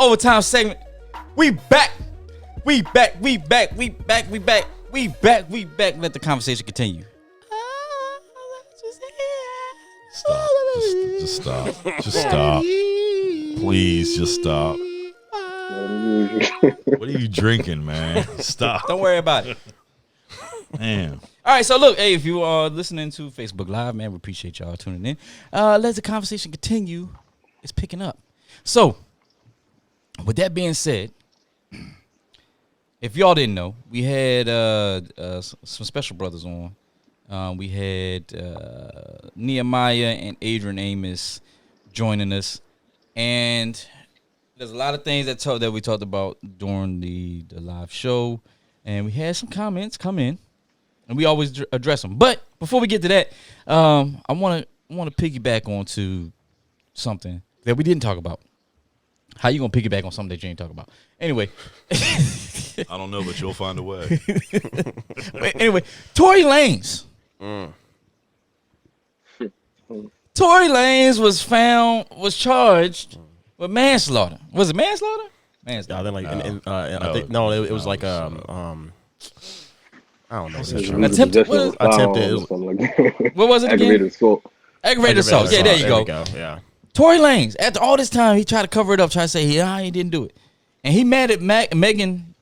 overtime segment. We back. We back. Let the conversation continue. Stop. Just stop. Just stop. Please, just stop. What are you drinking, man? Stop. Don't worry about it. Man. All right, so look, hey, if you are listening to Facebook Live, man, we appreciate y'all tuning in. Let the conversation continue. It's picking up. So, with that being said, if y'all didn't know, we had some special brothers on. We had Nehemiah and Adrian Amos joining us, and there's a lot of things that we talked about during the live show, and we had some comments come in, and we always address them. But before we get to that, I want to piggyback onto something that we didn't talk about. How you gonna piggyback on something that you ain't talk about? Anyway, I don't know, but you'll find a way. Anyway, Tory Lanez. Tory Lanez was charged with manslaughter. Was it manslaughter? Manslaughter. I think it was like I don't know. Attempted. Attempted. What was it again? Aggravated assault. Aggravated assault. Yeah, there you go. Yeah. Tory Lanez, after all this time, he tried to cover it up, try to say he didn't do it. And he mad at Megan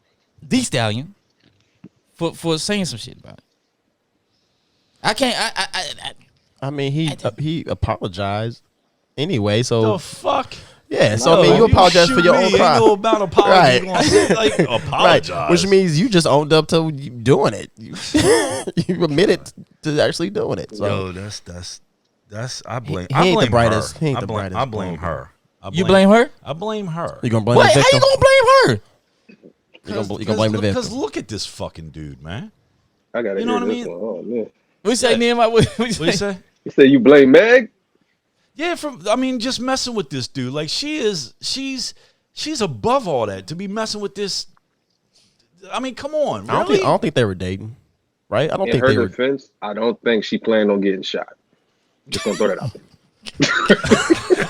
Thee Stallion for saying some shit about it. I can't. I mean, he apologized anyway. So The fuck? yeah. So I mean, you apologize for your own crime. Ain't no about apology. Like apologize. Right. Which means you just owned up to doing it. You admitted to actually doing it. So. Yo, that's I blame. He I ain't blame the brightest. her. He ain't the I blame, brightest. I blame her. You blame her? I blame her. You gonna blame What? the How victim? you gonna blame her? You gonna blame the victim? Because look at this fucking dude, man. I gotta You know hear what I this mean? one. Oh man. We say Nehemiah. What What you say? You say you blame Meg? Yeah, just messing with this dude. Like she's above all that to be messing with this. I mean, come on, really? I don't think they were dating, right? I don't In think her they were. defense, I don't think she planned on getting shot. Just gonna throw that out there.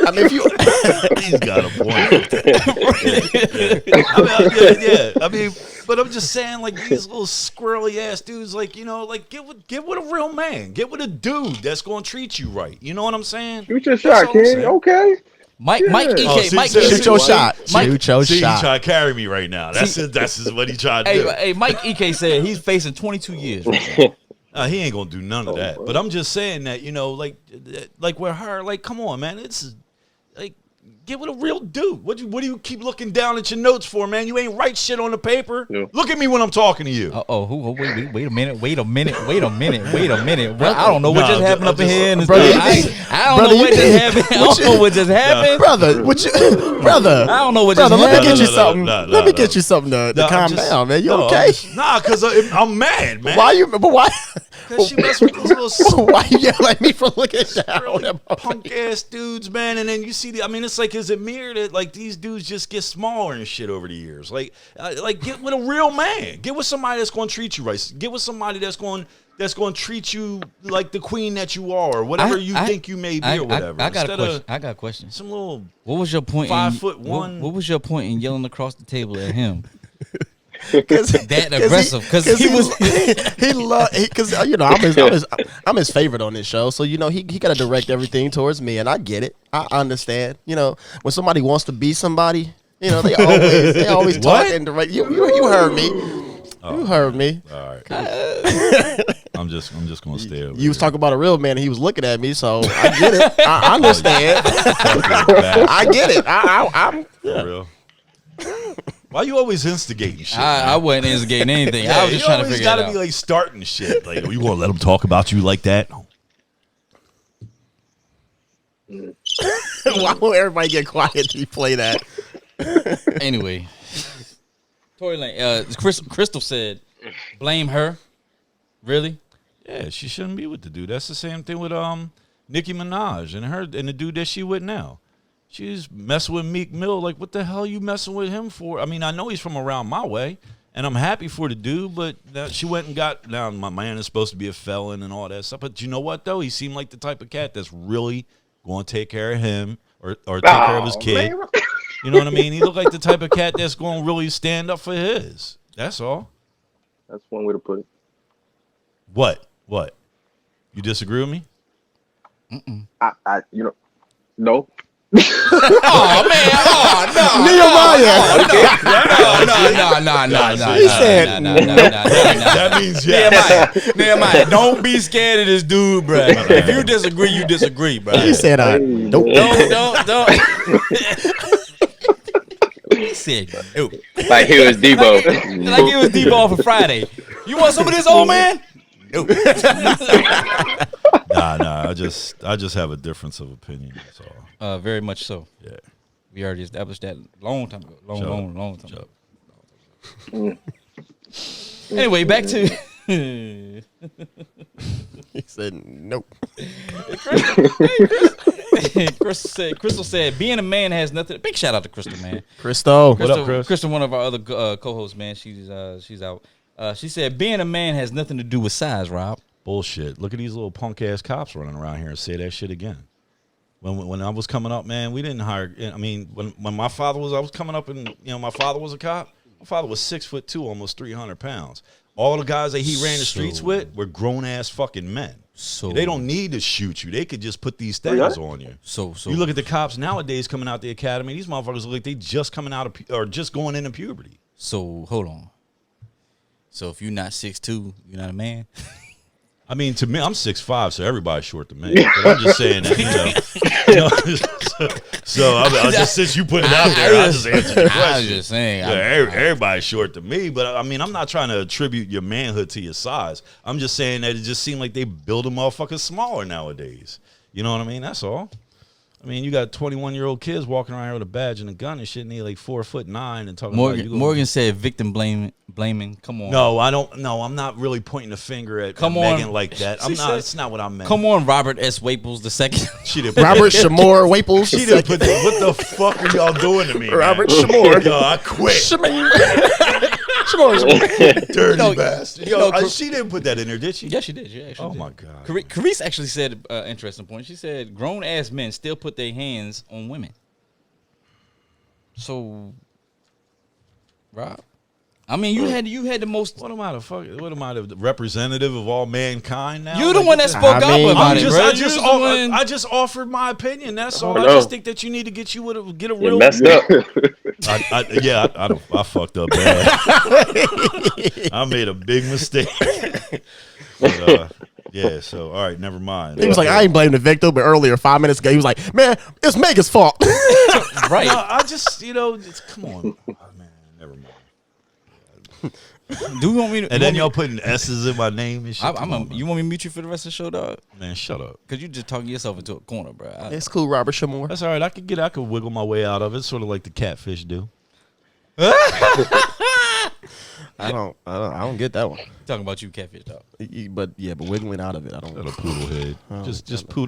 I mean, if you He's got a point. I mean, but I'm just saying, like these little squirrely ass dudes, like like get with a real man, get with a dude that's gonna treat you right. You know what I'm saying? Shoot your That's shot, all I'm King. saying. Okay. Mike Yeah. EK. Oh, see, Mike see, shoot your shot, Mike, shoot your See, he shot. trying to carry me right now. That's what he tried to do. Hey, Mike EK said he's facing 22 years. Right now. He ain't gonna do none of that. But I'm just saying that like with her, like come on, man, it's like get with a real dude. What do you keep looking down at your notes for, man? You ain't write shit on the paper. Yeah. Look at me when I'm talking to you. Wait a minute. Well, I don't know what just happened up in here. I don't know what just happened. I don't know what just happened. brother. I don't know what just Brother, let me happened. get you something. no, Let me no. get you something to calm down, man. You No, okay? Because I'm mad, man. Why you? But why? Because she messed with these little Why you yelling at me for looking down? really punk ass dudes, man. And then you see it's like, is it mirrored that like these dudes just get smaller and shit over the years? Like get with a real man. Get with somebody that's going to treat you right. Get with somebody that's going to treat you like the queen that you are, or whatever you think you may be, or whatever. I got a Instead question. of I got a question. some little What was your point? 5'1". What was your point in yelling across the table at him? Cause That aggressive? Because I'm his favorite on this show, so he got to direct everything towards me, and I get it. I understand. When somebody wants to be somebody, they always talk and direct. You heard me. You heard me. All right. I'm just gonna stay over You was here. talking about a real man, and he was looking at me, so I get it. I understand. I get it. I'm For real. Why you always instigating shit? I wasn't instigating anything. I was just trying to figure it You always gotta out. be like starting shit. Like, you gonna let them talk about you like that? Why won't everybody get quiet when you play that? Anyway, Tory Lane. Crystal said, "Blame her." Really? Yeah, she shouldn't be with the dude. That's the same thing with Nicki Minaj and the dude that she with now. She's messing with Meek Mill. Like, what the hell you messing with him for? I mean, I know he's from around my way, and I'm happy for the dude, but she went and got, now my man is supposed to be a felon and all that stuff. But you know what, though? He seemed like the type of cat that's really going to take care of him or take care of his kid. You know what I mean? He looked like the type of cat that's going to really stand up for his. That's all. That's one way to put it. What? You disagree with me? I no. Oh man! Oh no! Nehemiah. No! He said, That means yes. Nehemiah, don't be scared of this dude, bro. If you disagree, you disagree, bro. He said, nope. Don't. He said, nope. Like he was Debo. Like it was D-ball for Friday. You want some of this, old man? Nope. Nah. I just have a difference of opinion. That's all. Very much so. Yeah. We already established that long time ago. Long time ago. Anyway, back to. He said, nope. Crystal said, being a man has nothing. Big shout out to Crystal, man. Crystal. What up, Chris? Crystal, one of our other co-hosts, man. She's out. She said, being a man has nothing to do with size, Rob. Bullshit. Look at these little punk ass cops running around here and say that shit again. When I was coming up, man, we didn't hire. I mean, when my father was, I was coming up, and my father was a cop. My father was 6'2", almost 300 pounds. All the guys that he ran the streets with were grown ass fucking men. So they don't need to shoot you. They could just put these things on you. So you look at the cops nowadays coming out the academy. These motherfuckers look like they just coming out of or just going into puberty. So hold on. So if you're not 6'2", you're not a man. I mean, to me, I'm 6'5", so everybody's short to me. But I'm just saying that, so I just, since you put it out there, I just answered the question. I was just saying. Yeah, everybody's short to me, but I mean, I'm not trying to attribute your manhood to your size. I'm just saying that it just seemed like they build a motherfucker smaller nowadays. You know what I mean? That's all. I mean, you got 21-year-old kids walking around here with a badge and a gun and shit, and they like 4'9" and talking about Morgan said victim blaming. Come on. No, I don't. No, I'm not really pointing the finger at Megan like that. I'm not. It's not what I meant. Come on, Robert S. Waples II. She did. Robert Shamor Waples. She didn't put. What the fuck are y'all doing to me, Robert man? Shamor. Yo, I quit. Dirty bastard. Yo, she didn't put that in there, did she? Yes, she did. She actually did. My god. Carice actually said an interesting point. She said grown ass men still put their hands on women. So, Rob, I mean, you had the most. What am I the representative of all mankind now? You're the one that spoke up about it, bro. I just offered my opinion. That's all. I just think that you need to get a real. You messed up. I fucked up bad. I made a big mistake. But, yeah, so all right, never mind. He was like, I ain't blaming the victim, but earlier, 5 minutes ago, he was like, man, it's Megan's fault. Right. No, I just, come on. Oh, man, never mind. Do you want me to? And then y'all putting S's in my name and shit. You want me to mute you for the rest of the show, dog? Man, shut up. Because you just talking yourself into a corner, bro. It's cool, Robert Shamor. That's all right. I could wiggle my way out of it, sort of like the catfish do. I don't get that one. Talking about you, catfish, dog. But wiggling out of it, I don't. Little poodle head.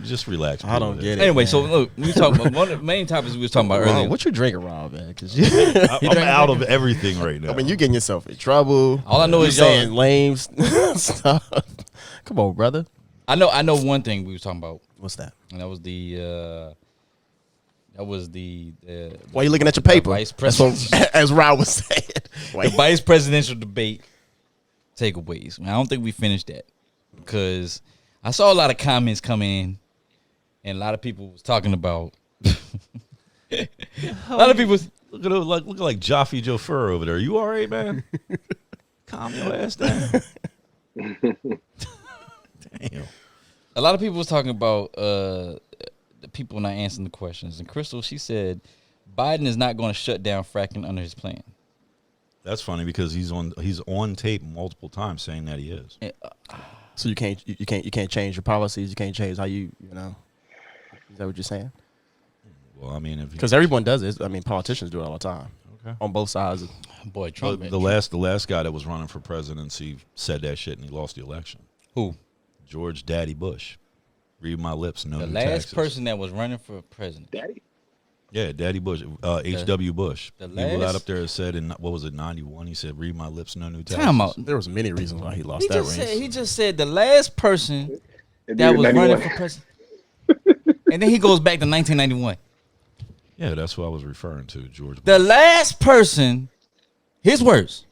Just relax. I don't get it. Anyway, man. so look, we talking about one of the main topics we was talking about earlier. What you drinking, Rob? Man? Because I'm out of everything right now. I mean, you getting yourself in trouble. All I know is saying lame stuff. Come on, brother. I know one thing we was talking about. What's that? And that was the Why you looking at your paper? Vice president, as Rob was saying. the vice presidential debate takeaways. I don't think we finished that because I saw a lot of comments come in, and a lot of people was talking about. A lot of people look like Jaffe Joe Fur over there. You all right, man? Calm your ass down. Damn. A lot of people was talking about the people not answering the questions, and Crystal, she said Biden is not going to shut down fracking under his plan. That's funny because he's on tape multiple times saying that he is. So you can't change your policies. You can't change how you know. Is that what you're saying? Well, I mean, because everyone does it. I mean, politicians do it all the time. Okay. On both sides. Boy, Trump. The last guy that was running for presidency said that shit and he lost the election. Who? George Daddy Bush. Read my lips. No. The new last taxes. person that was running for president. Daddy? Yeah, Daddy Bush. H.W. Bush. The He got up there and said in, what was it, 91? He said, read my lips, no new taxes. Time out. There was many reasons why he lost that race. He just said the last person that was running for president. And then he goes back to 1991. Yeah, that's what I was referring to, George The Bush. last person, his words,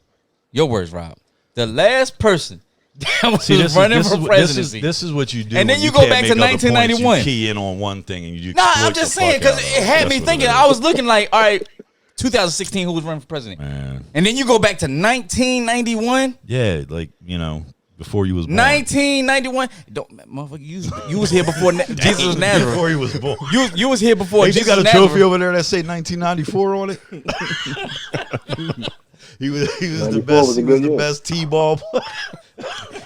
your words, Rob. The last person that was See, running for presidency. This is what you do. And then when you you go can't back to make other points. 1991. You key in on one thing and you Nah, exploit I'm just the saying fuck because out it of had That's me what thinking. it is. I was looking like, all right, 2016, who was running for president? Man. And then you go back to 1991. Yeah, like, before you was born. 1991. Don't, motherfucker, you was here before Jesus was Nazareth. Before he was born. You was here before Hey, Jesus you got a was trophy Nazareth. over there that say 1994 on it? he was the 94 best. was a He was good the year. best T-ball player.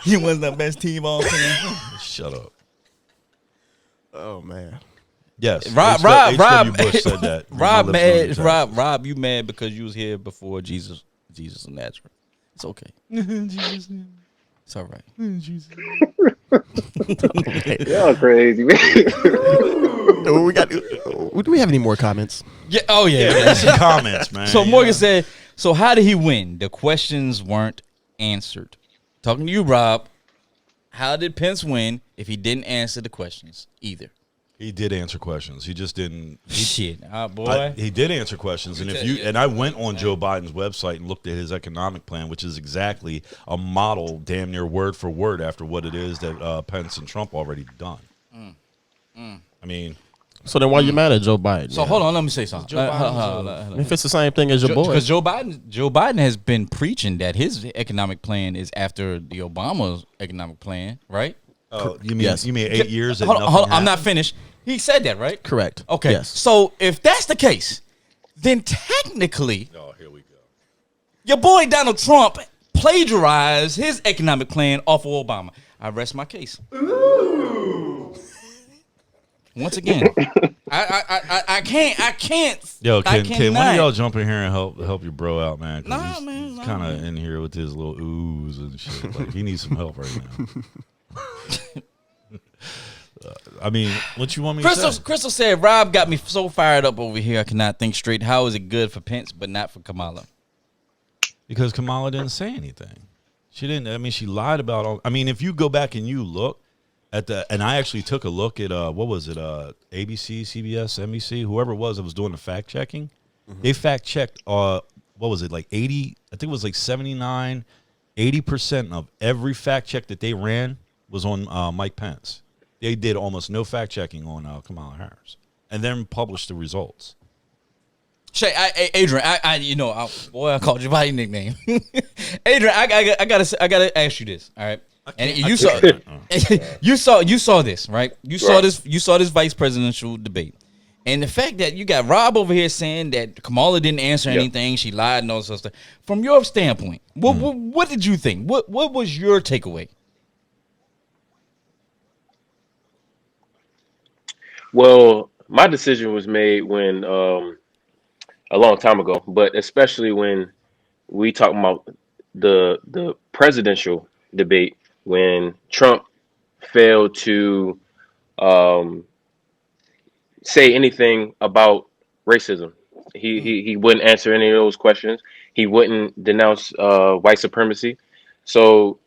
He was the best T-ball player. Shut up. Oh man. Yes, Rob, H.W. Bush said that. Rob My lips mad. don't Rob, you mad because you was here before Jesus of Nazareth. It's okay. It's all right. Y'all crazy, man. Do we have any more comments? Yeah. Oh yeah. That's some comments, man. So Morgan said, "So how did he win? The questions weren't answered." Talking to you, Rob. How did Pence win if he didn't answer the questions either? He did answer questions. He just didn't. Shit, boy. He did answer questions, and I went on Joe Biden's website and looked at his economic plan, which is exactly a model, damn near word for word, after what it is that Pence and Trump already done. I mean, So then why you mad at Joe Biden? So hold on, let me say something. Hold on. If it's the same thing as your boy. Because Joe Biden has been preaching that his economic plan is after the Obama economic plan, right? you mean Yes. you mean 8 years? And Hold on, nothing hold on, I'm happened? not finished. He said that, right? Correct. Okay. Yes. So if that's the case, then technically Oh, here we go. your boy Donald Trump plagiarized his economic plan off of Obama. I rest my case. Once again, I can't. Yo, I can one of cannot. y'all jump in here and help your bro out, man? 'Cause Nah, he's, man, he's nah, kind of in here with his little oohs and shit. Like he needs some help right now. I mean, what you want me to say? Crystal said, Rob got me so fired up over here I cannot think straight. How is it good for Pence but not for Kamala? Because Kamala didn't say anything. She didn't. I mean, she lied about all. I mean, if you go back and you look at and I actually took a look at what was it? ABC, CBS, NBC, whoever it was that was doing the fact checking. They fact checked. What was it, like 80? I think it was like 79, 80% of every fact check that they ran was on Mike Pence. They did almost no fact checking on Kamala Harris, and then published the results. Shay, Adrian, I called you by your nickname. Adrian, I gotta ask you this, all right? And you saw this, right? You saw this vice presidential debate, and the fact that you got Rob over here saying that Kamala didn't answer anything, she lied and all this other stuff. From your standpoint, what did you think? What was your takeaway? Well, my decision was made when a long time ago, but especially when we talk about the presidential debate when Trump failed to um, say anything about racism. He wouldn't answer any of those questions. He wouldn't denounce white supremacy. So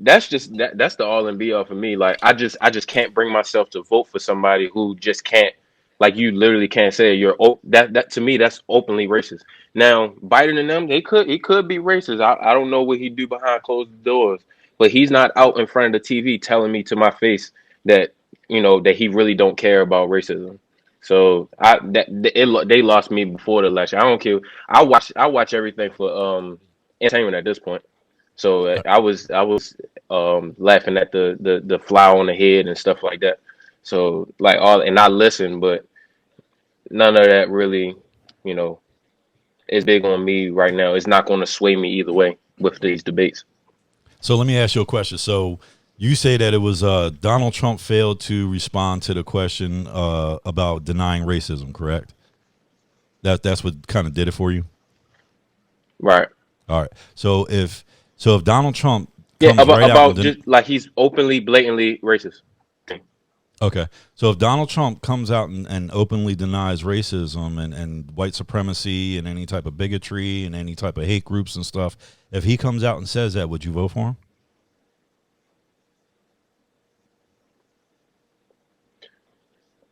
that's the all and be all for me. Like I just can't bring myself to vote for somebody who just can't, like, you literally can't say that to me that's openly racist. Now Biden and them, he could be racist. I don't know what he do behind closed doors, but he's not out in front of the TV telling me to my face that that he really don't care about racism. So they lost me before the election. I don't care. I watch everything for entertainment at this point. So I was laughing at the fly on the head and stuff like that. So like and I listen, but none of that really, you know, is big on me right now. It's not going to sway me either way with these debates. So let me ask you a question. So you say that it was Donald Trump failed to respond to the question about denying racism, correct? That's what kind of did it for you? Right. All right. So if Donald Trump Yeah, comes right out about and just like he's openly, blatantly racist. okay. So if Donald Trump comes out and openly denies racism and white supremacy and any type of bigotry and any type of hate groups and stuff, if he comes out and says that, would you vote for him?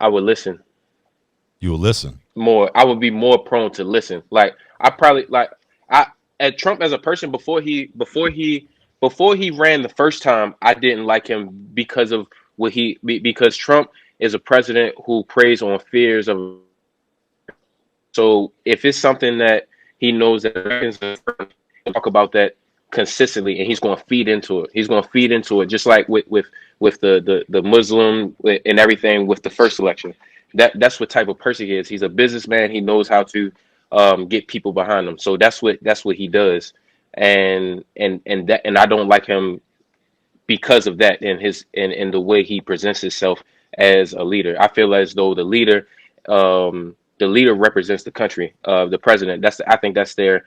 I would listen. You will listen. more. I would be more prone to listen. Like I probably like I at Trump as a person before he ran the first time. I didn't like him because of because Trump is a president who preys on fears of. So if it's something that he knows that Americans he'll talk about that consistently, and he's going to feed into it. He's going to feed into it, just like with the Muslim and everything with the first election. That's what type of person he is. He's a businessman. He knows how to get people behind him. So that's what he does. And I don't like him because of that and his and the way he presents himself as a leader. I feel as though the leader represents the country. The president. I think that's their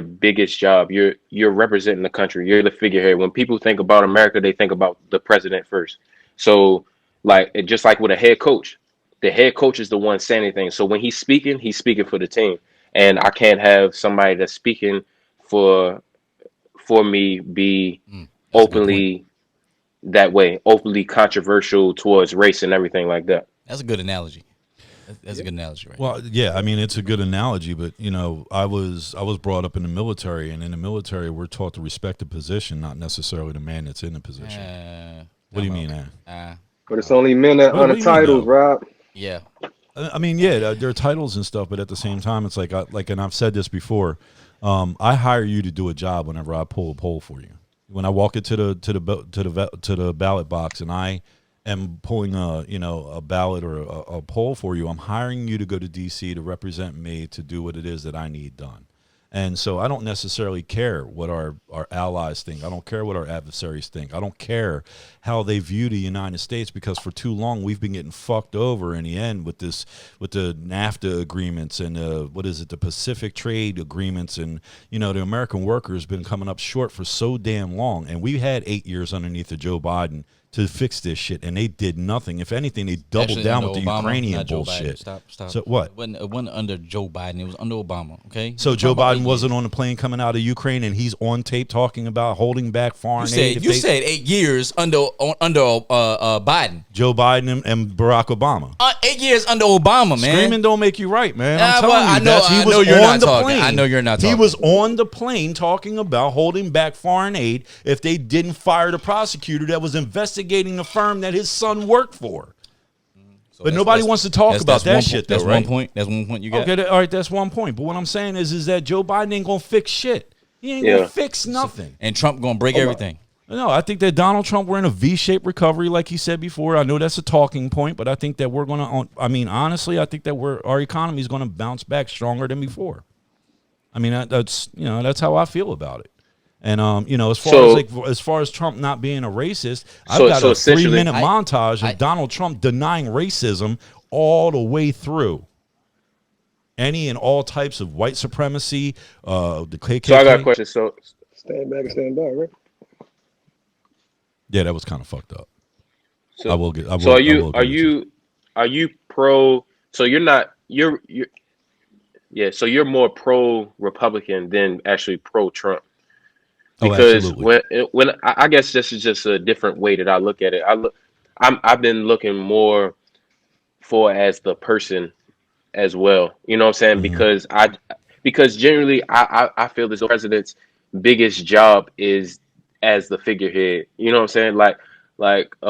biggest job. You're representing the country. You're the figurehead. When people think about America, they think about the president first. So just like with a head coach, the head coach is the one saying anything. So when he's speaking for the team. And I can't have somebody that's speaking for me be That's a good point. openly that way, openly controversial towards race and everything like that. That's a good analogy. That's a good analogy, right? Well, yeah, I mean it's a good analogy, but I was brought up in the military, and in the military we're taught to respect the position, not necessarily the man that's in the position. What do you mean, But it's only men that What honor do you mean, titles, though? Rob. Yeah. I mean, yeah, there are titles and stuff, but at the same time, it's like, and I've said this before. I hire you to do a job whenever I pull a poll for you. When I walk into the ballot box and I am pulling a ballot or a poll for you, I'm hiring you to go to D.C. to represent me to do what it is that I need done. And so I don't necessarily care what our allies think. I don't care what our adversaries think. I don't care how they view the United States, because for too long we've been getting fucked over in the end with the NAFTA agreements and the Pacific trade agreements, and the American worker has been coming up short for so damn long. And we had 8 years underneath of Joe Biden to fix this shit, and they did nothing. If anything, they doubled Actually, down under with the Obama, Ukrainian not Joe Biden. bullshit. Stop. So what? It wasn't under Joe Biden. It was under Obama. Okay. So We're Joe talking about Biden 8 wasn't years. on the plane coming out of Ukraine, and he's on tape talking about holding back foreign aid. You said 8 years under Biden. Joe Biden and Barack Obama. 8 years under Obama, man. Screaming don't make you right, man. Nah, I'm telling well, you, I know- he I was know you're on not the talking. plane. I know you're not He talking. was on the plane talking about holding back foreign aid if they didn't fire the prosecutor that was investigating the firm that his son worked for. So But that's- nobody that's- wants to talk that's- about that's that one shit, That's though, right? one point. That's one point you got. Okay, all right, that's one point. But what I'm saying is that Joe Biden ain't gonna fix shit. He ain't Yeah. gonna fix nothing. And Trump gonna break everything. No, I think that Donald Trump, we're in a V-shaped recovery, like he said before. I know that's a talking point, but I think that we're going to, honestly, I think that our economy is going to bounce back stronger than before. I mean, that's how I feel about it. And, as far as Trump not being a racist, I've got so a essentially- 3-minute montage of Donald Trump denying racism all the way through. Any and all types of white supremacy, the KKK. So I got a question. So Stand back and stand back, right? Yeah, that was kind of fucked up. So, I will get. so I will agree with are you pro? So you're yeah. So you're more pro Republican than actually pro Trump. Oh, Because absolutely. when I guess this is just a different way that I look at it. I've been looking more for as the person as well. You know what I'm saying? Mhm. Because generally I feel as the president's biggest job is as the figurehead. You know what I'm saying?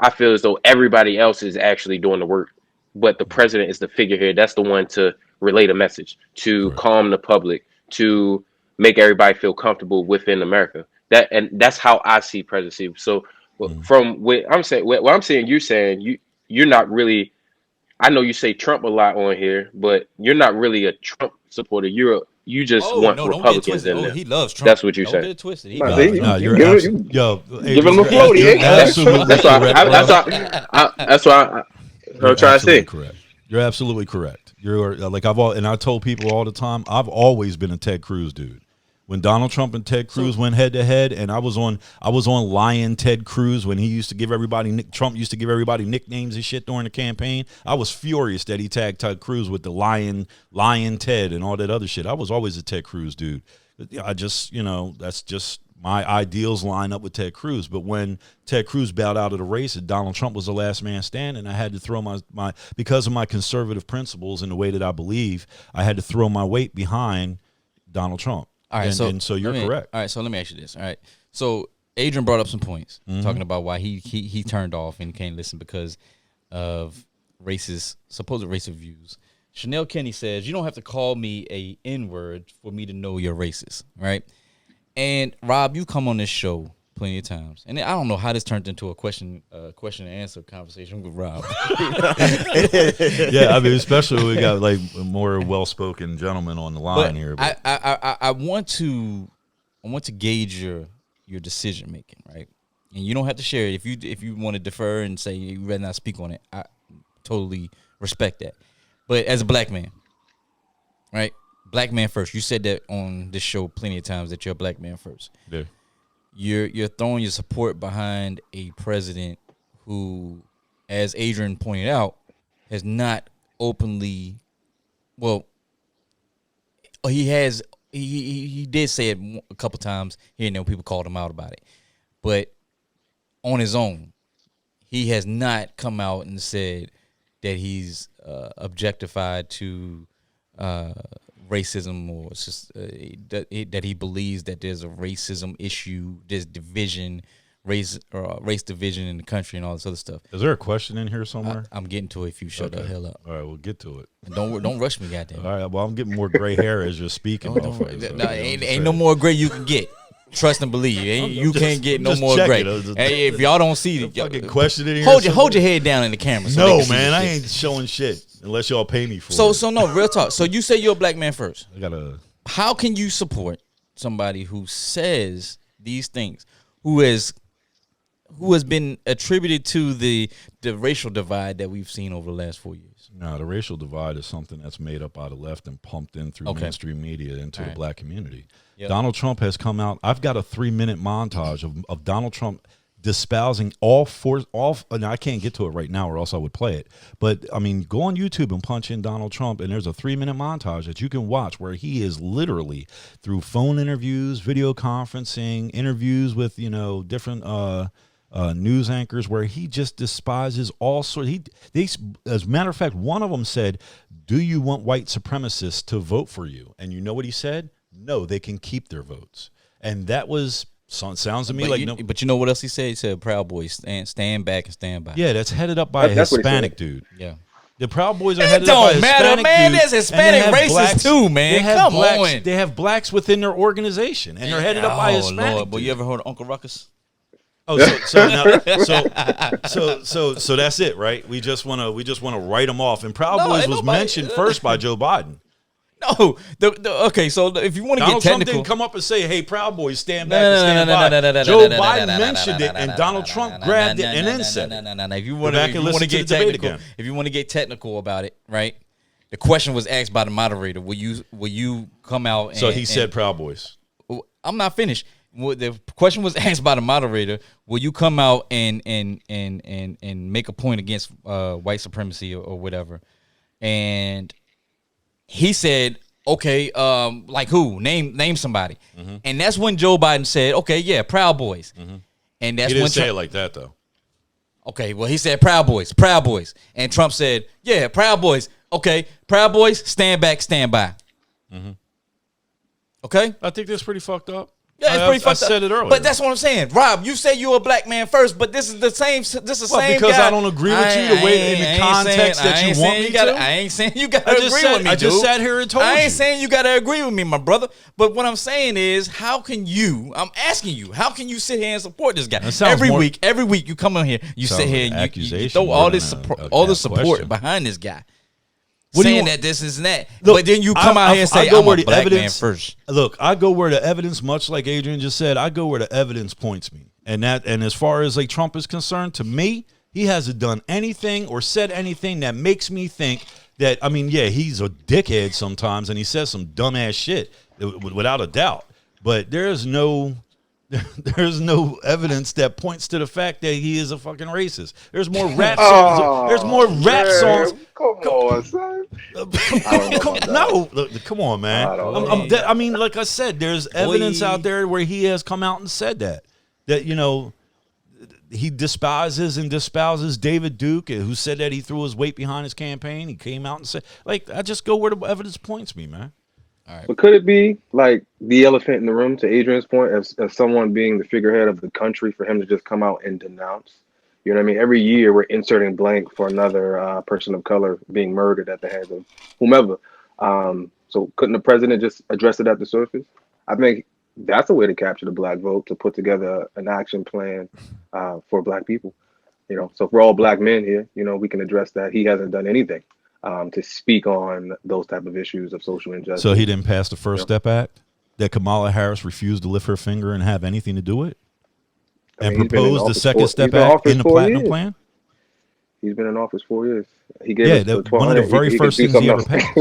I feel as though everybody else is actually doing the work, but the president is the figurehead. That's the one to relay a message, to Correct. calm the public, to make everybody feel comfortable within America. That's how I see presidency. So Mhm. from what I'm saying, you're not really. I know you say Trump a lot on here, but you're not really a Trump supporter. You just Oh want no! Don't get it Republicans twisted. in Oh, there. he loves Trump. That's what you Don't say. get it twisted. He Nah, loves see, Trump. No, you you're give it- absolutely, yo, give him the Adrian, float, you're yeah. absolutely That's why. correct, bro. That's why I'm You're trying to absolutely say. correct. You're absolutely correct. You're like I told people all the time. I've always been a Ted Cruz dude. When Donald Trump and Ted Cruz went head to head, and I was on Lion Ted Cruz when he used to give everybody Trump used to give everybody nicknames and shit during the campaign. I was furious that he tagged Ted Cruz with the Lion Ted and all that other shit. I was always a Ted Cruz dude. I just that's just my ideals line up with Ted Cruz. But when Ted Cruz bowed out of the race and Donald Trump was the last man standing, I had to throw my because of my conservative principles and the way that I believe, I had to throw my weight behind Donald Trump. All right, and so you're correct. All right, so let me ask you this. All right, so Adrian brought up some points talking about why he turned off and can't listen because of supposed racist views. Chanel Kenny says, you don't have to call me a N-word for me to know you're racist, right? And Rob, you come on this show plenty of times, and I don't know how this turned into a question and answer conversation with Rob. Yeah, I mean, especially when we got like more well-spoken gentlemen on the line here. But I want to gauge your decision making, right? And you don't have to share it if you want to defer and say you'd rather not speak on it. I totally respect that. But as a black man, right? Black man first. You said that on this show plenty of times that you're a black man first. yeah. You're throwing your support behind a president who, as Adrian pointed out, has not openly, well, he did say it a couple times here and there. People called him out about it, but on his own, he has not come out and said that he's objectified to racism, or it's just that he believes that there's a racism issue, there's division, race division in the country, and all this other stuff. Is there a question in here somewhere? I'm getting to it. If you shut the hell up. All right, we'll get to it. And don't rush me, goddamn. All right, well, I'm getting more gray hair as you're speaking. Ain't no more gray you can get. Trust and believe. You can't get no more gray. Hey, if y'all don't see it, fucking question in here. Hold your head down in the camera. No, man, I ain't showing shit unless y'all pay me for it. So no, real talk. So you say you're a black man first. I gotta. How can you support somebody who says these things, who has been attributed to the racial divide that we've seen over the last 4 years? No, the racial divide is something that's made up by the left and pumped in through mainstream media into the black community. Yep. Donald Trump has come out. I've got a 3-minute montage of Donald Trump espousing and I can't get to it right now or else I would play it. But, I mean, go on YouTube and punch in Donald Trump, and there's a 3-minute montage that you can watch where he is literally, through phone interviews, video conferencing, interviews with, different news anchors, where he just despises all sorts. As a matter of fact, one of them said, "Do you want white supremacists to vote for you?" And you know what he said? No, they can keep their votes. And that was sounds to me like no. But you know what else he said? He said, "Proud Boys, stand back and stand by." Yeah, that's headed up by a Hispanic dude. Yeah. The Proud Boys are headed up by a Hispanic dude. It don't matter, man. There's Hispanic racists too, man. Come on. They have blacks within their organization, and they're headed up by a Hispanic. Lord, but you ever heard of Uncle Ruckus? Oh, so that's it, right? We just want to write them off. And Proud Boys was mentioned first by Joe Biden. No, okay. So if you want to get technical, Trump didn't come up and say, "Hey, Proud Boys, stand back and stand by." Joe Biden mentioned it, and Donald Trump grabbed it and then said it. No. If you want to get technical about it, right? The question was asked by the moderator. Will you come out? And, so he said, "Proud Boys." I'm not finished. The question was asked by the moderator. Will you come out and make a point against white supremacy or whatever? And he said, "Okay, like who? Name somebody." Mm-hmm. And that's when Joe Biden said, "Okay, yeah, Proud Boys." Mm-hmm. And that's he didn't when say it like that though. Okay, well he said Proud Boys, and Trump said, "Yeah, Proud Boys. Okay, Proud Boys, stand back, stand by." Mm-hmm. Okay, I think that's pretty fucked up. Yeah, it's pretty fucked up. I said it earlier. But that's what I'm saying. Rob, you say you're a black man first, but this is the same. This is the same because guy. I don't agree with you the way in the context that you want me to. I ain't saying you got to agree with me, I just sat here and told you. I ain't saying you got to agree with me, my brother. But what I'm saying is, I'm asking you, how can you sit here and support this guy? Every week you come in here, you sit here and you throw all this support behind this guy. Saying that this is that, look, but then you come out here and say, "I'm a black man first." Look, I go where the evidence, much like Adrian just said, I go where the evidence points me. And as far as like Trump is concerned, to me, he hasn't done anything or said anything that makes me think that. I mean, yeah, he's a dickhead sometimes, and he says some dumbass shit without a doubt. But there's no There's no evidence that points to the fact that he is a fucking racist. There's more rap songs. Oh, There's more rap man. songs. Come on, son. I don't know about No, look, come on, man. I don't know. I mean, like I said, there's evidence out there where he has come out and said that he despises and espouses David Duke, who said that he threw his weight behind his campaign. He came out and said, like, I just go where the evidence points me, man. All right. But could it be like the elephant in the room, to Adrian's point, as someone being the figurehead of the country, for him to just come out and denounce? You know what I mean? Every year we're inserting blank for another person of color being murdered at the hands of whomever. So couldn't the president just address it at the surface? I think that's a way to capture the black vote, to put together an action plan for black people. You know, so if we're all black men here, you know, we can address that. He hasn't done anything to speak on those type of issues of social injustice. So he didn't pass the First Step Act that Kamala Harris refused to lift her finger and have anything to do with, and proposed the Second Step Act in the Platinum Plan. He's been in office 4 years. He gave us one of the very first things he ever passed.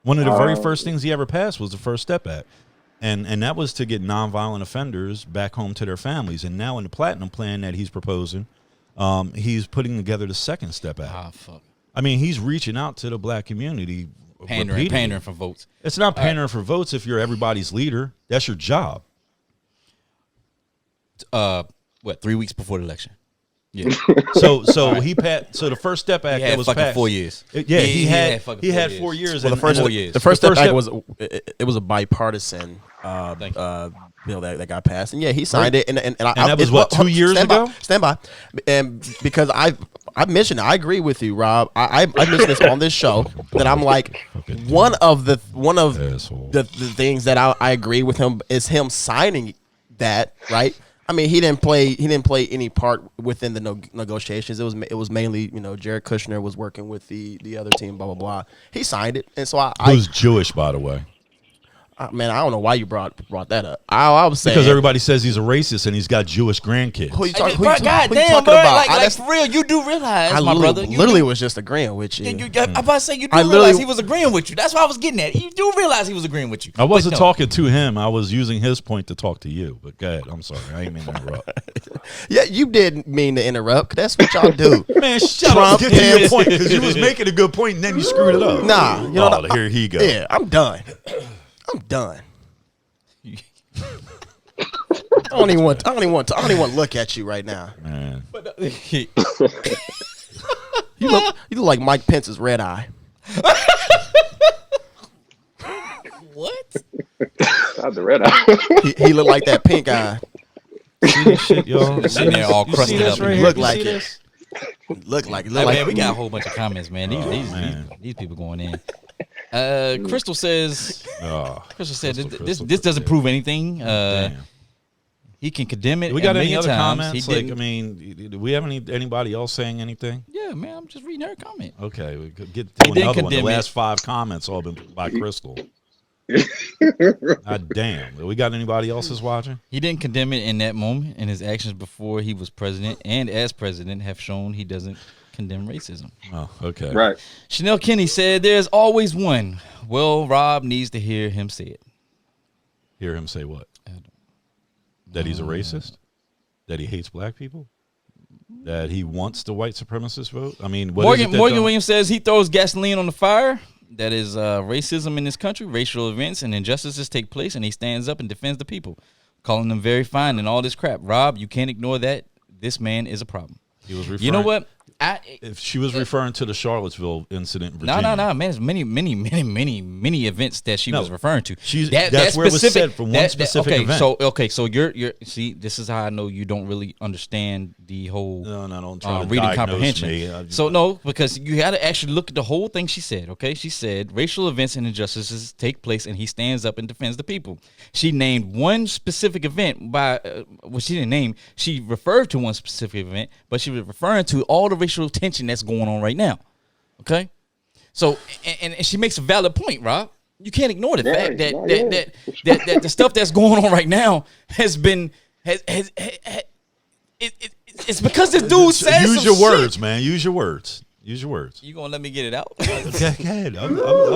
One of the very Um, first things he ever passed was the First Step Act. And that was to get nonviolent offenders back home to their families. And now in the Platinum Plan that he's proposing, he's putting together the Second Step Act. Ah, fuck. I mean, he's reaching out to the black community. Pandering for votes. It's not pandering for votes if you're everybody's leader. That's your job. 3 weeks before the election? Yeah. So he passed. So the First Step Act He had that was fucking passed 4 years. He had fucking 4 years. Well, and- the first step act was it was a bipartisan bill that got passed, and yeah, he signed it, and that was what, 2 years ago? Stand by, and because I mentioned it, I agree with you, Rob. I mentioned this on this show that I'm like one of the things that I agree with him is him signing that, right? I mean, he didn't play any part within the negotiations. It was mainly, you know, Jared Kushner was working with the other team, blah blah blah. He signed it, and so Who's Jewish, by the way? man, I don't know why you brought that up. I was saying Because everybody says he's a racist and he's got Jewish grandkids. Who you God who you damn, talking bro. about? Like for real, you do realize, I my brother. literally was just agreeing with you. I'm about to say you do I realize literally- he was agreeing with you. That's what I was getting at. You do realize he was agreeing with you. I wasn't But no. talking to him. I was using his point to talk to you. But go ahead. I'm sorry. I ain't mean to interrupt. Yeah, you didn't mean to interrupt. That's what y'all do. Man, shut Trump up. Get to your is- point because you was making a good point and then you screwed it up. Nah, you know Oh, here he goes. Yeah, I'm done. I'm done. I don't even want to look at you right now. Man. You look like Mike Pence's red eye. What? Not the red eye. He looked like that pink eye. See this shit, y'all? Sitting there all You see crusted this up. right here? Look You like see it. this? Look like Hey, like man, we got a whole bunch of comments, man. These people going in. Crystal says. Oh, Crystal said Crystal, this doesn't prove anything. damn. He can condemn it. We got a any million other times. comments? He Like, I didn't. mean, do we have anybody else saying anything? Yeah, man. I'm just reading her comment. Okay, we could get He to did another one. The condemn it. last 5 comments all been by Crystal. God damn. We got anybody else that's watching? He didn't condemn it in that moment, and his actions before he was president and as president have shown he doesn't condemn racism. Oh, okay. Right. Chanel Kenny said, "There's always one." Well, Rob needs to hear him say it. Hear him say what? That he's a racist? That he hates black people? That he wants the white supremacist vote? I mean, what is it that Morgan don't- Williams says he throws gasoline on the fire. That is racism in this country. Racial events and injustices take place, and he stands up and defends the people, calling them very fine and all this crap. Rob, you can't ignore that. This man is a problem. He was referring, You know what? If she was referring to the Charlottesville incident in No, Virginia. man. There's many events that she was referring to. That's where it was said for one specific event. So you're see, this is how I know you don't really understand the whole No, don't try to reading diagnose comprehension. me. So no, because you got to actually look at the whole thing she said. Okay, she said racial events and injustices take place, and he stands up and defends the people. She named one specific event by well, she didn't name. She referred to one specific event, but she was referring to all the racial tension that's going on right now. Okay, so and she makes a valid point, Rob. You can't ignore the fact that the stuff that's going on right now has been it's because this dude says Use some your shit. words, man. Use your words. Use your words. You gonna let me get it out? Go ahead. I'm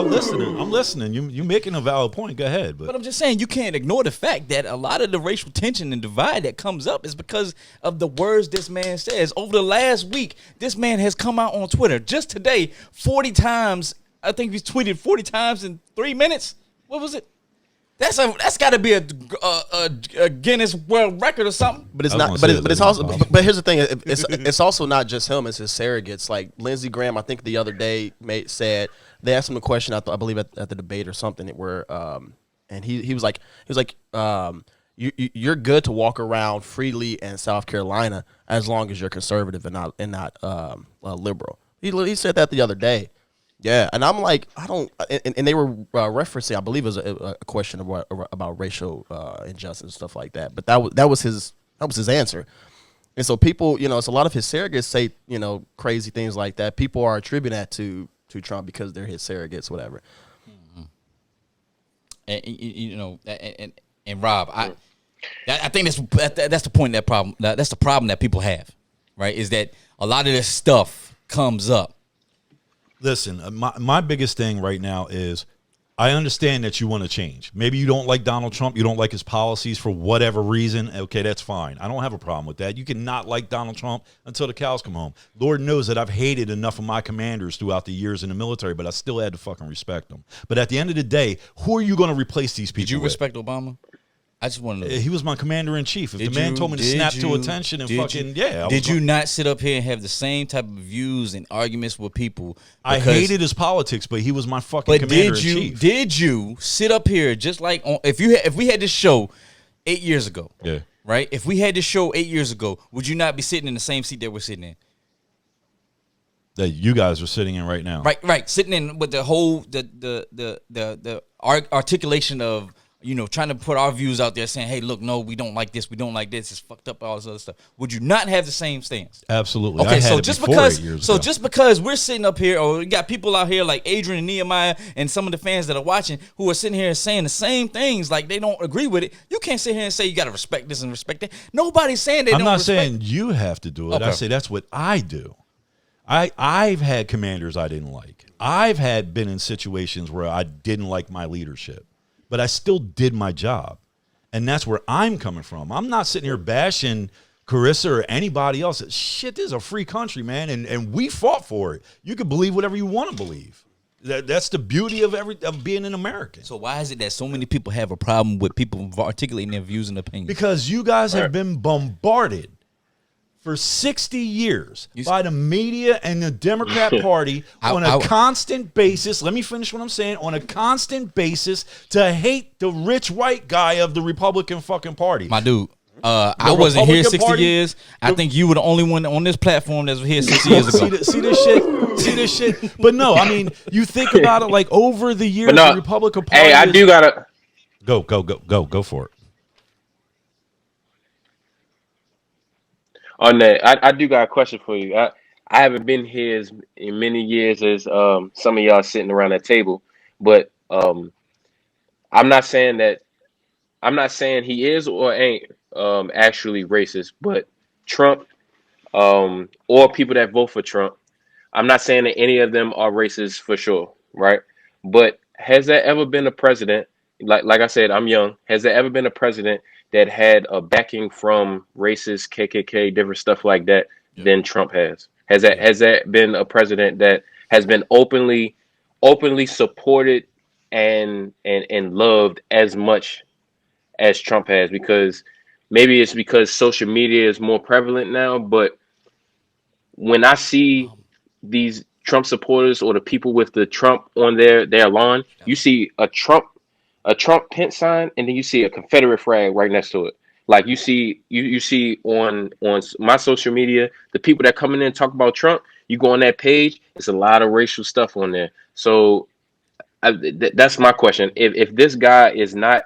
listening. I'm listening. You making a valid point. Go ahead. But I'm just saying, you can't ignore the fact that a lot of the racial tension and divide that comes up is because of the words this man says. Over the last week, this man has come out on Twitter just today 40 times. I think he's tweeted 40 times in 3 minutes. What was it? That's got to be a Guinness World Record or something. But it's not. But it's also. But here's the thing. It's also not just him. It's his surrogates. Like Lindsey Graham, I think the other day said they asked him a question. I believe at the debate or something where and he was like you're good to walk around freely in South Carolina as long as you're conservative and not liberal. He said that the other day. Yeah, and I'm like, I don't, and they were referencing, I believe it was a question about racial injustice and stuff like that. But that was his answer. And so people, it's a lot of his surrogates say, crazy things like that. People are attributing that to Trump because they're his surrogates, whatever. And and Rob, I think that's the point of that problem. That's the problem that people have, right? Is that a lot of this stuff comes up. Listen, my biggest thing right now is I understand that you want to change. Maybe you don't like Donald Trump. You don't like his policies for whatever reason. Okay, that's fine. I don't have a problem with that. You can not like Donald Trump until the cows come home. Lord knows that I've hated enough of my commanders throughout the years in the military, but I still had to fucking respect them. But at the end of the day, who are you going to replace these people with? Did you respect Obama? I just want to know. He was my commander in chief. If the man told me to snap to attention and fucking did you not sit up here and have the same type of views and arguments with people? I hated his politics, but he was my fucking commander in chief. Did you sit up here just like if we had this show 8 years ago? Yeah. Right. If we had this show 8 years ago, would you not be sitting in the same seat that we're sitting in? That you guys are sitting in right now. Right. Sitting in with the whole the articulation of. Trying to put our views out there saying, hey, look, no, we don't like this. We don't like this. It's fucked up, all this other stuff. Would you not have the same stance? Absolutely. Okay, so just because we're sitting up here or we got people out here like Adrian and Nehemiah and some of the fans that are watching who are sitting here saying the same things like they don't agree with it, you can't sit here and say you got to respect this and respect that. Nobody's saying they don't respect. I'm not saying you have to do it. Okay. I say that's what I do. I've had commanders I didn't like. I've been in situations where I didn't like my leadership. But I still did my job. And that's where I'm coming from. I'm not sitting here bashing Carissa or anybody else. Shit, this is a free country, man. And we fought for it. You can believe whatever you want to believe. That's the beauty of being an American. So why is it that so many people have a problem with people articulating their views and opinions? Because you guys have been bombarded for 60 years by the media and the Democrat Party on a constant basis. Let me finish what I'm saying. On a constant basis to hate the rich white guy of the Republican fucking Party. My dude, I wasn't here 60 years. I think you were the only one on this platform that was here 60 years ago. See this shit? But no, I mean, you think about it like over the years, the Republican Party. Hey, I do gotta go for it. On that, I do got a question for you. I haven't been here in many years as some of y'all sitting around that table, but I'm not saying he is or ain't actually racist, but Trump or people that vote for Trump, I'm not saying that any of them are racist for sure, right? But has there ever been a president, like I said, I'm young, has there ever been a president that had a backing from racist KKK, different stuff like that than Trump has? Has that been a president that has been openly supported and loved as much as Trump has? Because maybe it's because social media is more prevalent now, but when I see these Trump supporters or the people with the Trump on their lawn, you see a Trump Pence sign, and then you see a Confederate flag right next to it. Like you see on my social media, the people that come in and talk about Trump, you go on that page, it's a lot of racial stuff on there. So that's my question. If this guy is not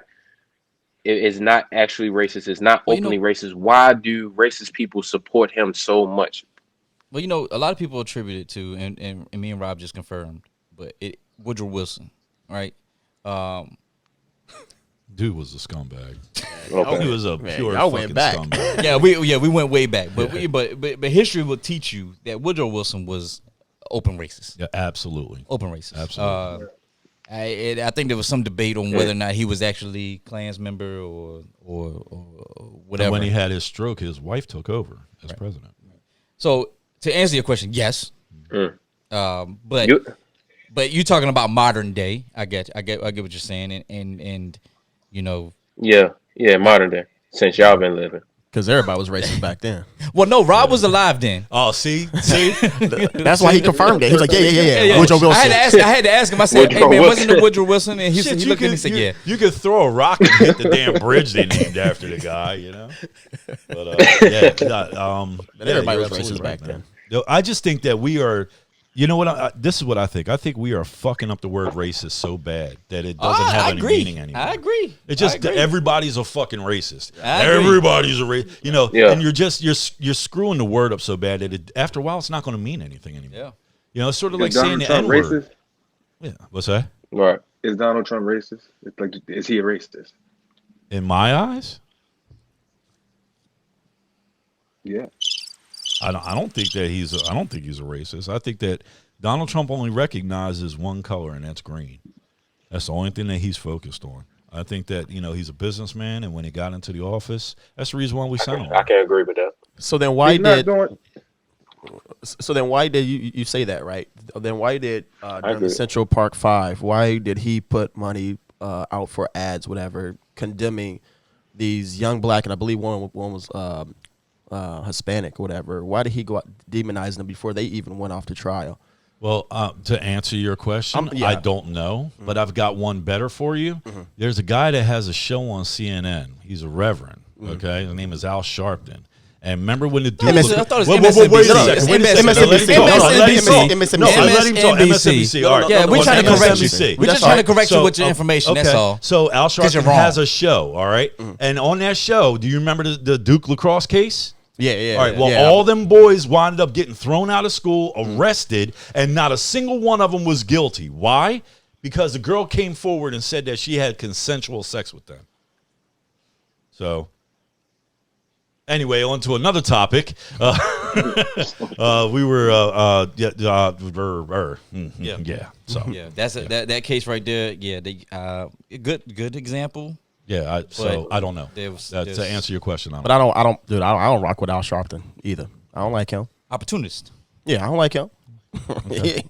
actually racist, is not openly racist, why do racist people support him so much? Well, a lot of people attribute it to, and me and Rob just confirmed, but Woodrow Wilson, right? Dude was a scumbag. Okay. He was a pure fucking scumbag. Yeah, we went way back, but history will teach you that Woodrow Wilson was open racist. Yeah, absolutely. Open racist. Absolutely. I think there was some debate on whether or not he was actually Klans member or whatever. And when he had his stroke, his wife took over as president. So to answer your question, yes. But You- you're talking about modern day. I get what you're saying, and you know. Yeah, modern day. Since y'all been living. Because everybody was racist back then. Well, no, Rob was alive then. Oh, see, That's why he confirmed it. He was like, yeah. Woodrow Wilson. I had to ask him. I said, Woodrow "Hey man, Wilson. wasn't it Woodrow Wilson?" And he Shit, looked at me and said, "Yeah." You could throw a rock and hit the damn bridge they named after the guy, you know. But Everybody was you're racist absolutely back right, then. man. Yo, I just think that we are. You know what? This is what I think. I think we are fucking up the word racist so bad that it doesn't have any meaning anymore. I agree. It's just I agree. everybody's a fucking racist. I agree. Everybody's a racist. You know, Yeah. and you're screwing the word up so bad that after a while it's not going to mean anything anymore. Yeah. You know, it's sort of Is like saying Donald the Trump N-word. racist? Yeah. What's that? Right. Is Donald Trump racist? It's like, is he a racist? In my eyes, Yeah. I don't think that he's a racist. I think that Donald Trump only recognizes one color, and that's green. That's the only thing that he's focused on. I think that, you know, he's a businessman, and when he got into the office, that's the reason why we sent him. I can agree with that. So then why He's not did doing. you say that, right? Then why did during the agree. Central Park 5, why did he put money out for ads, whatever, condemning these young black, and I believe one was Hispanic, whatever? Why did he go out demonizing them before they even went off to trial? Well, to answer your question, yeah. I don't know, but I've got one better for you. There's a guy that has a show on CNN. He's a reverend, okay? His name is Al Sharpton. And remember when the dude I thought it was wait a MSNBC. second. Wait a second. MSNBC. Let him talk. No, let him talk. MSNBC. No, let him talk. MSNBC. All right. Yeah, we're trying to correct you. MSNBC. We're just trying to correct you with your information. That's all. So Al 'Cause you're Sharpton wrong. has a show, all right? And on that show, do you remember the Duke lacrosse case? Yeah. All right. Well, yeah. all them boys wound up getting thrown out of school, arrested, and not a single one of them was guilty. Why? Because the girl came forward and said that she had consensual sex with them. So, anyway, on to another topic. We were, yeah. So, Yeah, that's that case right there. Yeah, they good example. yeah. I don't know. there's To answer your question, But I don't rock with Al Sharpton either. I don't like him. Opportunist. Yeah, I don't like him. that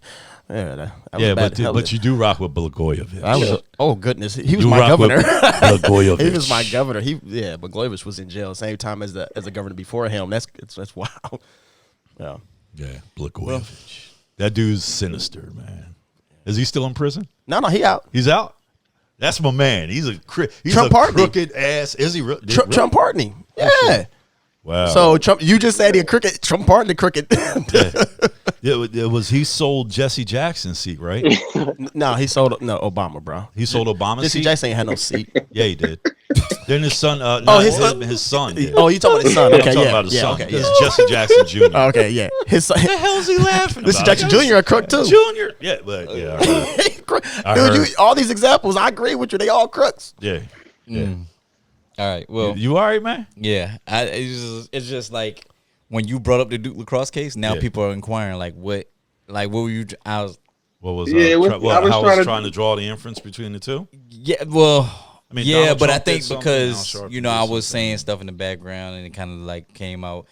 was yeah, bad. but you do rock with Blagojevich. Oh goodness, he was You my rock with governor. Blagojevich. He was my governor. Blagojevich was in jail same time as the governor before him. That's wild. Yeah. Yeah, Blagojevich. That dude's sinister, man. Is he still in prison? No, he out. He's out. That's my man. He's a Trump pardoned him. crooked ass. Is he? Trump pardoned him. Yeah. Wow. So Trump, you just said he a crooked. Trump pardoned the crooked. it was he sold Jesse Jackson's seat, right? No, he sold Obama, bro. He sold Obama's Jesse seat. Jackson ain't had no seat. Yeah, he did. Then his son. His son. Did. Oh, you talking about his son? I'm Okay, talking yeah, about his yeah, son. okay, This yeah. is Jesse Jackson Jr. Okay, yeah, his son. What the hell is he laughing Jesse about? Jackson Jr. a crook too. Junior. Yeah, but yeah. I Dude, heard. all these examples, I agree with you. They all crooks. Yeah. Yeah. All right. Well, You all right, man? yeah. It's just like when you brought up the Duke lacrosse case. Now Yeah. people are inquiring like, what were you? I was. What was Yeah, I was trying to draw the inference between the two? Yeah. Well. I mean, Yeah, Donald but I Trump did think something, because Al Sharpton I did was something. saying stuff in the background and it kind of like came out.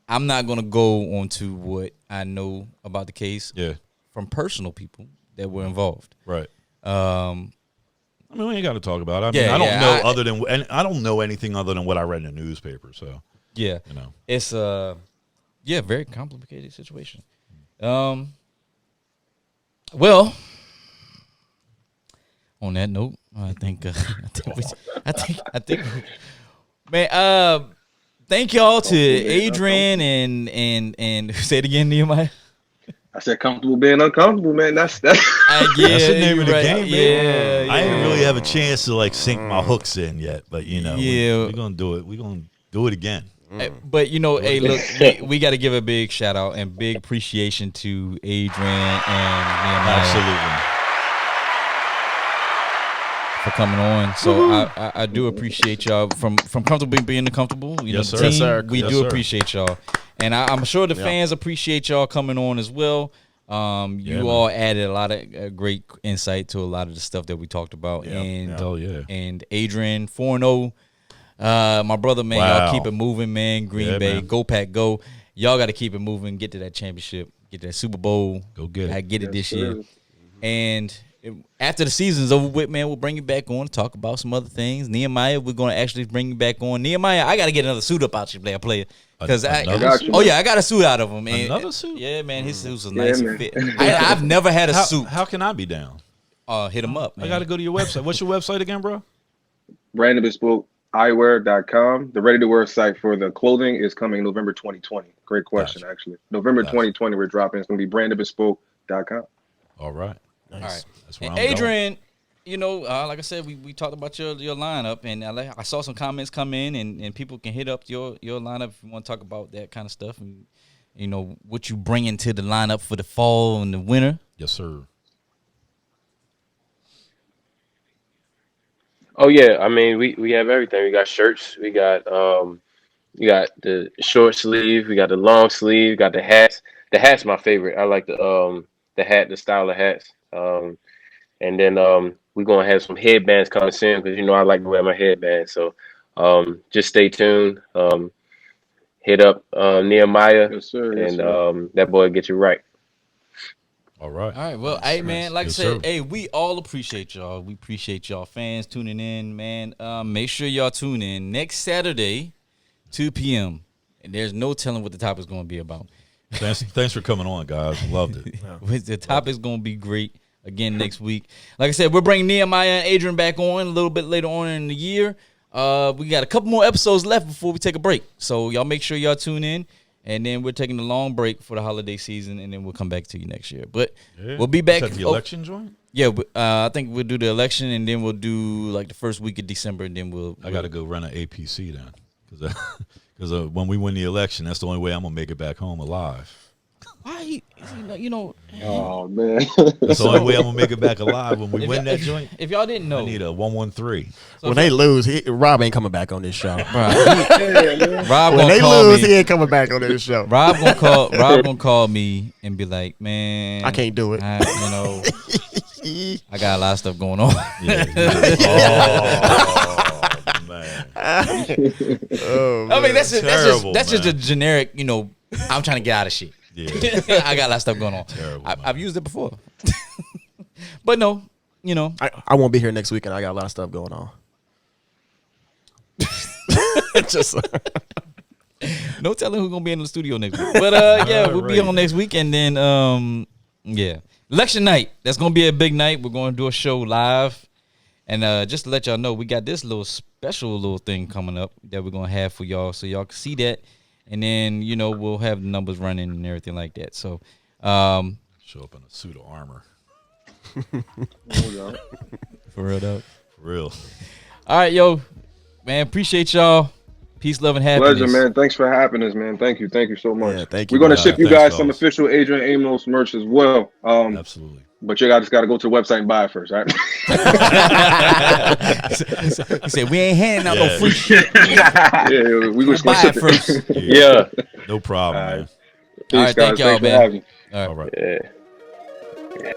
I'm not gonna go on to what I know about the case Yeah. from personal people that were involved. Right. Um, I mean, we ain't got to talk about it. I mean, Yeah, I don't yeah, know I don't know anything other than what I read in the newspaper. So, yeah, you know, it's very complicated situation. Well, on that note, I think man, thank y'all to Adrian and say it again, Nehemiah. I said comfortable being uncomfortable, man. That's Yeah, that's the name of the you're right. game, man. Yeah, I didn't yeah. really have a chance to like sink my hooks in yet, but you know, Yeah. we're gonna do it. We're gonna do it again. But hey, look, we got to give a big shout out and big appreciation to Adrian and Nehemiah Absolutely. for coming on. So I do appreciate y'all from comfortable being uncomfortable. You Yes, know, sir. the Yes, team, sir. we Yes, do sir. appreciate y'all, and I'm sure the fans appreciate y'all coming on as well. You all added a lot of great insight to a lot of the stuff that we talked about. Yeah. And Hell yeah. And Adrian 4-0. My brother, man, y'all keep it moving, man. Green Bay, man. go Pack, go. Y'all got to keep it moving. Get to that championship. Get that Super Bowl. Go get it. Get it this sir. year. And after the season's over with, man, we'll bring you back on to talk about some other things. Nehemiah, we're going to actually bring you back on. Nehemiah, I got to get another suit up out you, player. Because I got a suit out of him. Man. Another suit? Yeah, man, his suit's a nice man. fit. I've never had a suit. How can I be down? Hit him up, man. I got to go to your website. What's your website again, bro? Brandon Bespoke eyewear.com. The ready-to-wear site for the clothing is coming November 2020. Great question, actually. November 2020, we're dropping. It's going to be brandonbespoke.com. All right. All right. That's where And I'm going. Adrian, you know, like I said, we talked about your lineup, and I saw some comments come in, and people can hit up your lineup if you want to talk about that kind of stuff, and you know what you bring into the lineup for the fall and the winter. Yes, sir. Oh yeah, I mean we have everything. We got shirts, we got the short sleeve, we got the long sleeve, got the hats. The hat's my favorite. I like the hat, the style of hats. And then we're gonna have some headbands coming soon because you know I like to wear my headband. So just stay tuned. Hit up Nehemiah, Yes, sir. and that boy get you right. All right. All right, well, hey man, like Yes, I said, sir. hey, we all appreciate y'all. We appreciate y'all fans tuning in, man. Make sure y'all tune in next Saturday, 2 p.m. And there's no telling what the topic's going to be about. Thanks for coming on, guys. Loved it. The topic's going to be great again next week. Like I said, we're bringing Nehemiah and Adrian back on a little bit later on in the year. We got a couple more episodes left before we take a break. So y'all make sure y'all tune in. And then we're taking a long break for the holiday season, and then we'll come back to you next year. But we'll be back. Is that the election joint? Yeah, I think we'll do the election, and then we'll do like the first week of December, and then I got to go run an APC then, because when we win the election, that's the only way I'm gonna make it back home alive. Why? You know. Oh, man. That's the only way I'm gonna make it back alive when we win that joint. If y'all didn't know, I need a 113. When they lose, Rob ain't coming back on this show. Rob When gonna they call lose, me. he ain't coming back on this show. Rob gonna call me and be like, "Man, I can't do it." I got a lot of stuff going on." Oh man, I mean, that's Terrible, just a man. generic. I'm trying to get out of shit. yeah, I got a lot of stuff going on. Terrible, I've used it before, but no, I won't be here next week, and I got a lot of stuff going on. Just no telling who's gonna be in the studio next week. But yeah, we'll be on next week, and then election night. That's gonna be a big night. We're gonna do a show live, and just to let y'all know, we got this little special little thing coming up that we're gonna have for y'all, so y'all can see that, and then we'll have the numbers running and everything like that. So, show up in a suit of armor. for real though. For real. All right, yo, man, appreciate y'all. Peace, love, and happiness. Pleasure, man. Thanks for having us, man. Thank you so much. Yeah, thank you, We're gonna guys. ship you Thanks, guys some fellas. official Adrian Amos merch as well. Absolutely. But you guys just got to go to the website and buy it first, right? He said we ain't handing out no Yeah. free shit. Yeah, we just gonna Buy ship it first. Yeah. No problem, All right. man. Peace, All right, thank guys. y'all, Thanks for man. having me. All right. All right. Yeah.